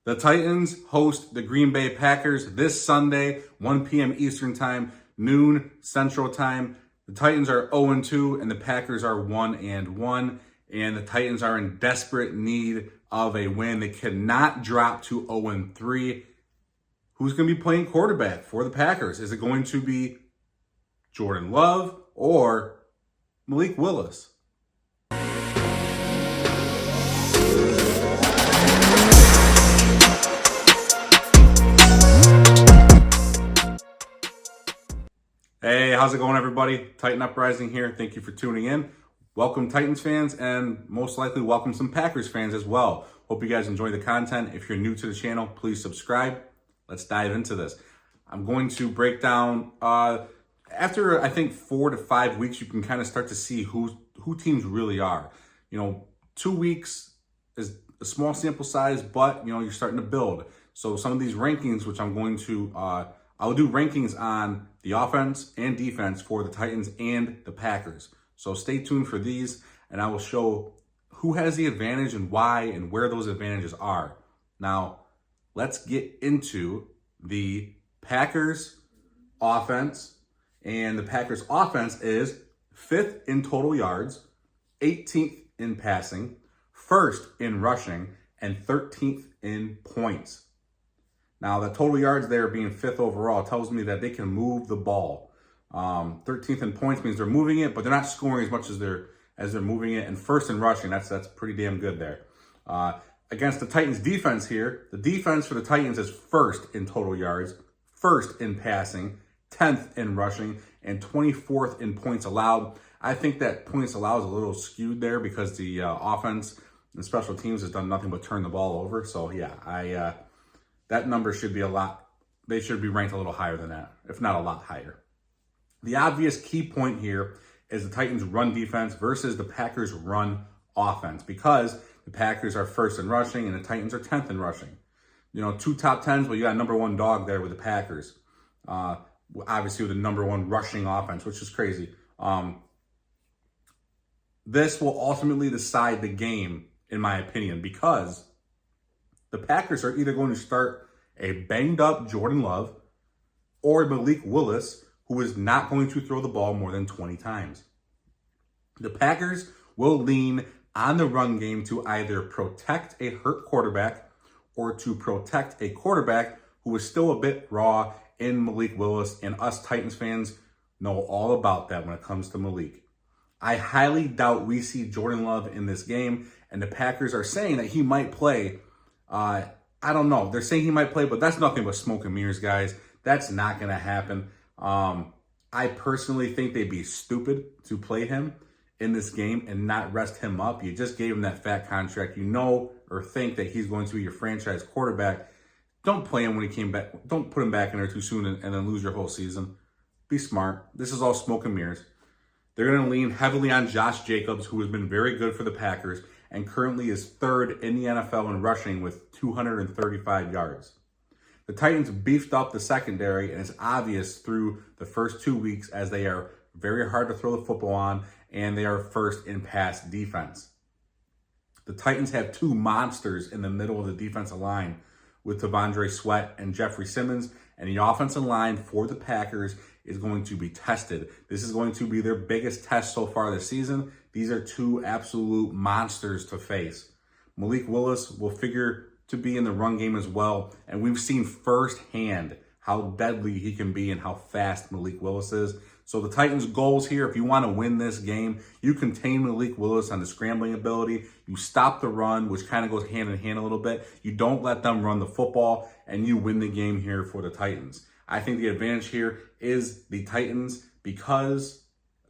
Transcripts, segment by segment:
The Titans host the Green Bay Packers this Sunday, 1 p.m. Eastern Time, noon Central Time. The Titans are 0-2 and the Packers are 1-1. And the Titans are in desperate need of a win. They cannot drop to 0-3. Who's going to be playing quarterback for the Packers? Is it going to be Jordan Love or Malik Willis? Hey, how's it going, everybody? Titan Uprising here. Thank you for tuning in. Welcome, Titans fans, and most likely welcome some Packers fans as well. Hope you guys enjoy the content. If you're new to the channel, please subscribe. Let's dive into this. I'm going to break down, after I think 4 to 5 weeks, you can kind of start to see who teams really are. 2 weeks is a small sample size, but, you're starting to build. So some of these rankings, which I'm going to, I'll do rankings on the offense and defense for the Titans and the Packers. So stay tuned for these, and I will show who has the advantage and why and where those advantages are. Now, let's get into the Packers offense. And the Packers offense is 5th in total yards, 18th in passing, 1st in rushing, and 13th in points. Now, the total yards there being 5th overall tells me that they can move the ball. 13th in points means they're moving it, but they're not scoring as much as they're moving it. And 1st in rushing, that's pretty damn good there. Against the Titans defense here, the defense for the Titans is 1st in total yards, 1st in passing, 10th in rushing, and 24th in points allowed. I think that points allowed is a little skewed there because the offense and special teams has done nothing but turn the ball over. So yeah, that number should be they should be ranked a little higher than that, if not a lot higher. The obvious key point here is the Titans' run defense versus the Packers' run offense, because the Packers are 1st in rushing and the Titans are 10th in rushing. 2 top 10s, but you got number 1 dog there with the Packers. Obviously with the number 1 rushing offense, which is crazy. This will ultimately decide the game, in my opinion, because the Packers are either going to start a banged up Jordan Love or Malik Willis, who is not going to throw the ball more than 20 times. The Packers will lean on the run game to either protect a hurt quarterback or to protect a quarterback who is still a bit raw in Malik Willis, and us Titans fans know all about that when it comes to Malik. I highly doubt we see Jordan Love in this game, and the Packers are saying that he might play. I don't know. They're saying he might play, but that's nothing but smoke and mirrors, guys. That's not going to happen. I personally think they'd be stupid to play him in this game and not rest him up. You just gave him that fat contract. Or think that he's going to be your franchise quarterback. Don't play him when he came back. Don't put him back in there too soon and then lose your whole season. Be smart. This is all smoke and mirrors. They're going to lean heavily on Josh Jacobs, who has been very good for the Packers and currently is 3rd in the NFL in rushing with 235 yards. The Titans beefed up the secondary, and it's obvious through the first 2 weeks as they are very hard to throw the football on, and they are 1st in pass defense. The Titans have 2 monsters in the middle of the defensive line with T'Vondre Sweat and Jeffrey Simmons, and the offensive line for the Packers is going to be tested. This is going to be their biggest test so far this season. These are 2 absolute monsters to face. Malik Willis will figure to be in the run game as well, and we've seen firsthand how deadly he can be and how fast Malik Willis is. So the Titans' goals here, if you want to win this game, you contain Malik Willis on the scrambling ability. You stop the run, which kind of goes hand in hand a little bit. You don't let them run the football, and you win the game here for the Titans. I think the advantage here is the Titans because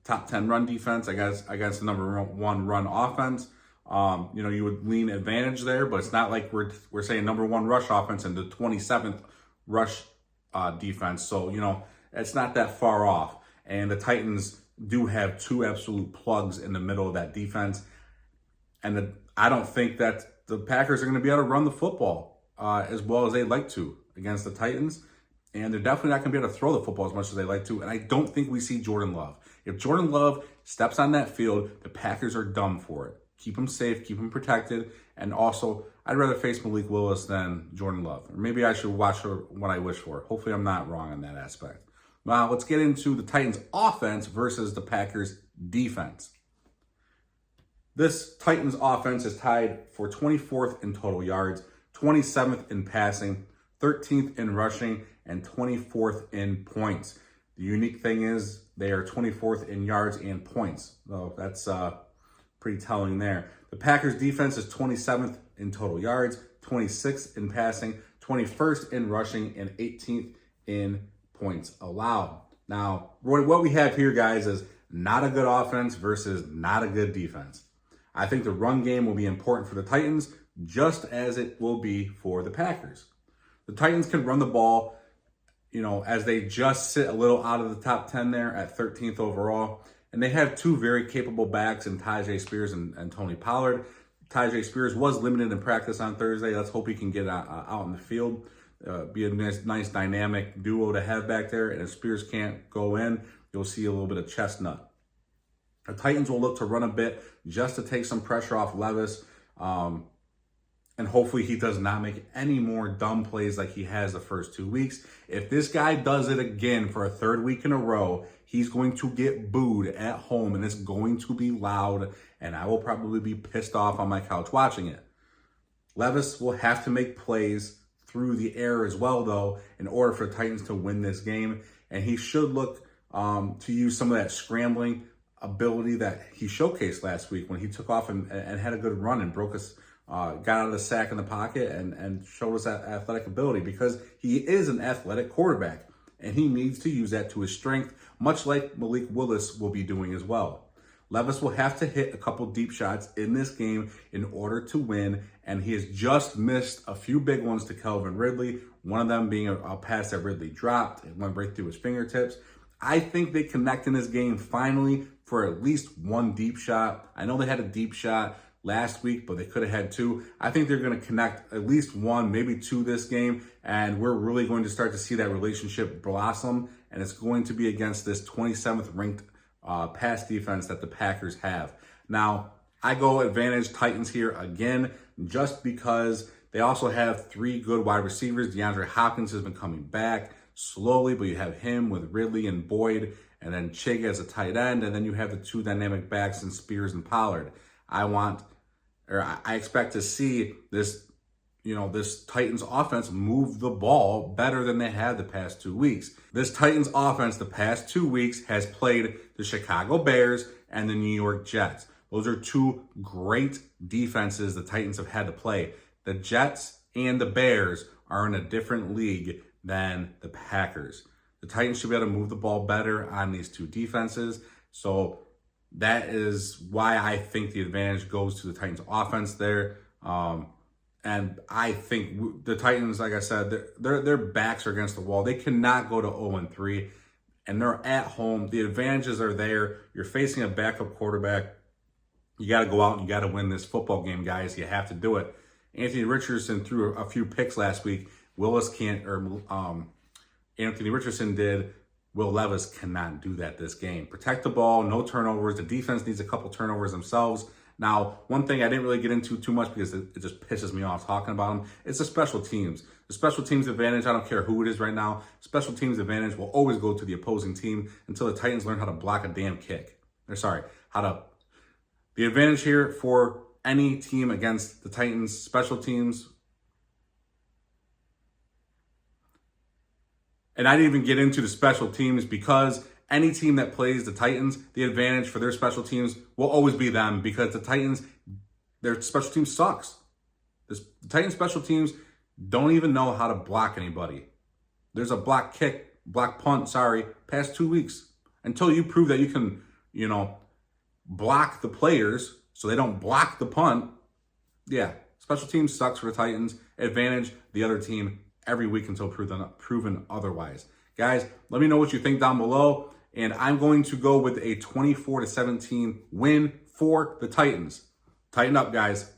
top 10 run defense against the number 1 run offense. You would lean advantage there, but it's not like we're saying number 1 rush offense and the 27th rush defense. So, it's not that far off. And the Titans do have 2 absolute plugs in the middle of that defense. And I don't think that the Packers are going to be able to run the football as well as they'd like to against the Titans. And they're definitely not going to be able to throw the football as much as they like to. And I don't think we see Jordan Love. If Jordan Love steps on that field, the Packers are dumb for it. keep him safe, keep him protected. And also, I'd rather face Malik Willis than Jordan Love. Or maybe I should watch what I wish for. Hopefully I'm not wrong on that aspect. Now, let's get into the Titans offense versus the Packers defense. This Titans offense is tied for 24th in total yards, 27th in passing, 13th in rushing, and 24th in points. The unique thing is they are 24th in yards and points. So that's pretty telling there. The Packers defense is 27th in total yards, 26th in passing, 21st in rushing, and 18th in points allowed. Now, what we have here, guys, is not a good offense versus not a good defense. I think the run game will be important for the Titans, just as it will be for the Packers. The Titans can run the ball, as they just sit a little out of the top 10 there at 13th overall. And they have two very capable backs in Tyjae Spears and Tony Pollard. Tyjae Spears was limited in practice on Thursday. Let's hope he can get out in the field. Be a nice dynamic duo to have back there. And if Spears can't go in, you'll see a little bit of chestnut. The Titans will look to run a bit just to take some pressure off Levis. And hopefully he does not make any more dumb plays like he has the first 2 weeks. If this guy does it again for a third week in a row, he's going to get booed at home, and it's going to be loud, and I will probably be pissed off on my couch watching it. Levis will have to make plays through the air as well, though, in order for the Titans to win this game. And he should look to use some of that scrambling ability that he showcased last week when he took off and had a good run and got out of the sack in the pocket and showed us that athletic ability, because he is an athletic quarterback and he needs to use that to his strength, much like Malik Willis will be doing as well. Levis will have to hit a couple deep shots in this game in order to win, and he has just missed a few big ones to Calvin Ridley, one of them being a pass that Ridley dropped. It went right through his fingertips. I think they connect in this game finally for at least one deep shot. I know they had a deep shot last week, but they could have had two. I think they're going to connect at least one, maybe two this game, and we're really going to start to see that relationship blossom, and it's going to be against this 27th ranked pass defense that the Packers have. Now, I go advantage Titans here again, just because they also have three good wide receivers. DeAndre Hopkins has been coming back slowly, but you have him with Ridley and Boyd, and then Chig as a tight end, and then you have the two dynamic backs in Spears and Pollard. I expect to see this Titans offense move the ball better than they have the past 2 weeks. This Titans offense the past 2 weeks has played the Chicago Bears and the New York Jets. Those are two great defenses the Titans have had to play. The Jets and the Bears are in a different league than the Packers. The Titans should be able to move the ball better on these two defenses. So that is why I think the advantage goes to the Titans offense there. And I think the Titans, like I said, their backs are against the wall. They cannot go to 0-3, and they're at home. The advantages are there. You're facing a backup quarterback. You got to go out and you got to win this football game, guys. You have to do it. Anthony Richardson threw a few picks last week. Anthony Richardson did. Will Levis cannot do that this game. Protect the ball, no turnovers. The defense needs a couple turnovers themselves. Now, one thing I didn't really get into too much because it just pisses me off talking about them, it's the special teams. The special teams advantage, I don't care who it is right now, special teams advantage will always go to the opposing team until the Titans learn how to block a damn kick. The advantage here for any team against the Titans special teams. And I didn't even get into the special teams because any team that plays the Titans, the advantage for their special teams will always be them, because the Titans, their special team sucks. The Titans special teams don't even know how to block anybody. There's a block punt, past 2 weeks. Until you prove that you can, block the players so they don't block the punt. Yeah, special teams sucks for the Titans. Advantage the other team every week until proven otherwise. Guys, let me know what you think down below. And I'm going to go with a 24-17 win for the Titans. Tighten up, guys.